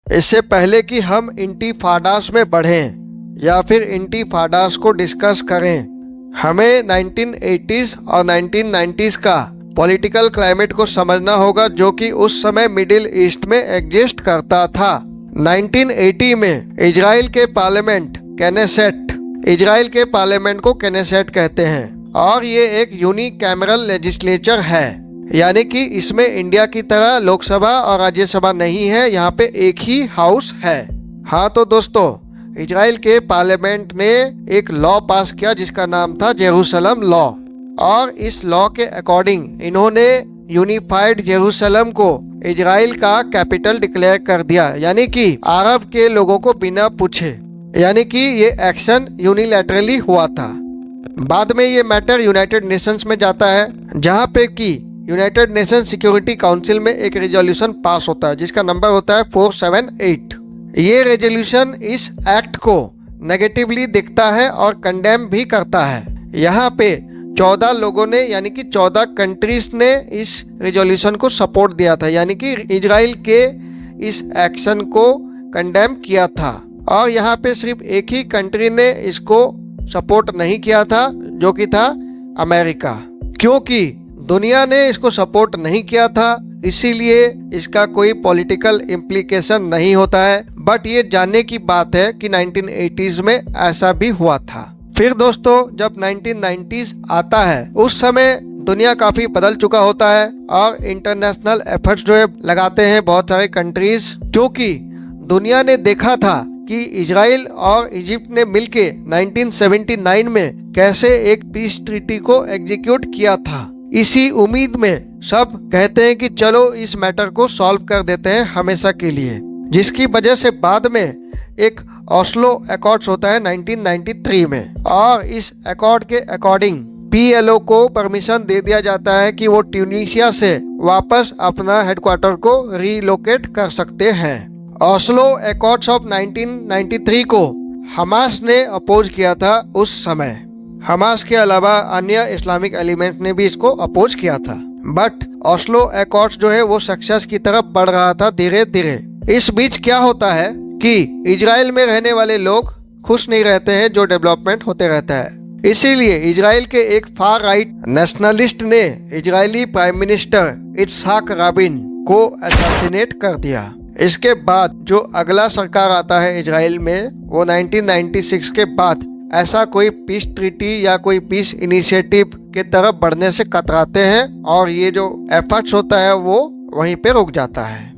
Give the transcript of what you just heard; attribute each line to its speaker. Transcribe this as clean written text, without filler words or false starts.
Speaker 1: इससे पहले कि हम इंटीफाडास में बढ़ें या फिर इंटीफाडास को डिस्कस करें, हमें 1980s और 1990s का पॉलिटिकल क्लाइमेट को समझना होगा जो कि उस समय मिडिल ईस्ट में एग्जिस्ट करता था। 1980 में इजराइल के पार्लियामेंट इजराइल के पार्लियामेंट को केनेसेट कहते हैं और ये एक यूनिकैमरल लेजिस्लेचर है, यानी कि इसमें इंडिया की तरह लोकसभा और राज्यसभा नहीं है, यहाँ पे एक ही हाउस है। हाँ तो दोस्तों, इजराइल के पार्लियामेंट ने एक लॉ पास किया जिसका नाम था जेरूसलम लॉ, और इस लॉ के अकॉर्डिंग इन्होंने यूनिफाइड जेरूसलम को इजराइल का कैपिटल डिक्लेयर कर दिया, यानी कि अरब के लोगों को बिना पूछे, यानी कि ये एक्शन यूनिलैटरली हुआ था। बाद में ये मैटर यूनाइटेड नेशंस में जाता है, जहाँ पे कि यूनाइटेड नेशन सिक्योरिटी काउंसिल में एक रेजोल्यूशन पास होता है जिसका नंबर होता है 478। ये रेजोल्यूशन इस एक्ट को नेगेटिवली देखता है और कंडेम भी करता है। यहाँ पे 14 लोगों ने, यानी कि 14 कंट्रीज ने इस रेजोल्यूशन को सपोर्ट दिया था, यानी कि इजराइल के इस एक्शन को कंडेम किया था। और यहाँ पे सिर्फ एक ही कंट्री ने इसको सपोर्ट नहीं किया था, जो कि था अमेरिका। क्योंकि दुनिया ने इसको सपोर्ट नहीं किया था, इसीलिए इसका कोई पॉलिटिकल इम्प्लीकेशन नहीं होता है। बट ये जानने की बात है कि 1980s में ऐसा भी हुआ था। फिर दोस्तों, जब 1990s आता है, उस समय दुनिया काफी बदल चुका होता है और इंटरनेशनल एफर्ट्स जो है लगाते हैं बहुत सारे कंट्रीज, क्योंकि दुनिया ने देखा था कि इजराइल और इजिप्ट ने मिलके 1979 में कैसे एक पीस ट्रीटी को एग्जीक्यूट किया था। इसी उम्मीद में सब कहते हैं कि चलो इस मैटर को सॉल्व कर देते हैं हमेशा के लिए, जिसकी वजह से बाद में एक ओस्लो अकॉर्ड्स होता है 1993 में, और इस अकॉर्ड के अकॉर्डिंग पीएलओ को परमिशन दे दिया जाता है कि वो ट्यूनीशिया से वापस अपना हेडक्वार्टर को रीलोकेट कर सकते हैं। ओस्लो अकॉर्ड्स ऑफ 1993 को हमास ने अपोज किया था उस समय। हमास के अलावा अन्य इस्लामिक एलिमेंट ने भी इसको अपोज किया था, बट ओस्लो अकॉर्ड्स जो है वो सक्सेस की तरफ बढ़ रहा था धीरे धीरे। इस बीच क्या होता है कि इजराइल में रहने वाले लोग खुश नहीं रहते हैं जो डेवलपमेंट होते रहता है। इसीलिए इजराइल के एक फार राइट नेशनलिस्ट ने इजरायली प्राइम मिनिस्टर इत्साक राबिन को असैसिनेट कर दिया। इसके बाद जो अगला सरकार आता है इजराइल में, वो 1996 के बाद ऐसा कोई पीस ट्रीटी या कोई पीस इनिशिएटिव के तरफ बढ़ने से कतराते हैं और ये जो एफर्ट्स होता है वो वहीं पे रुक जाता है।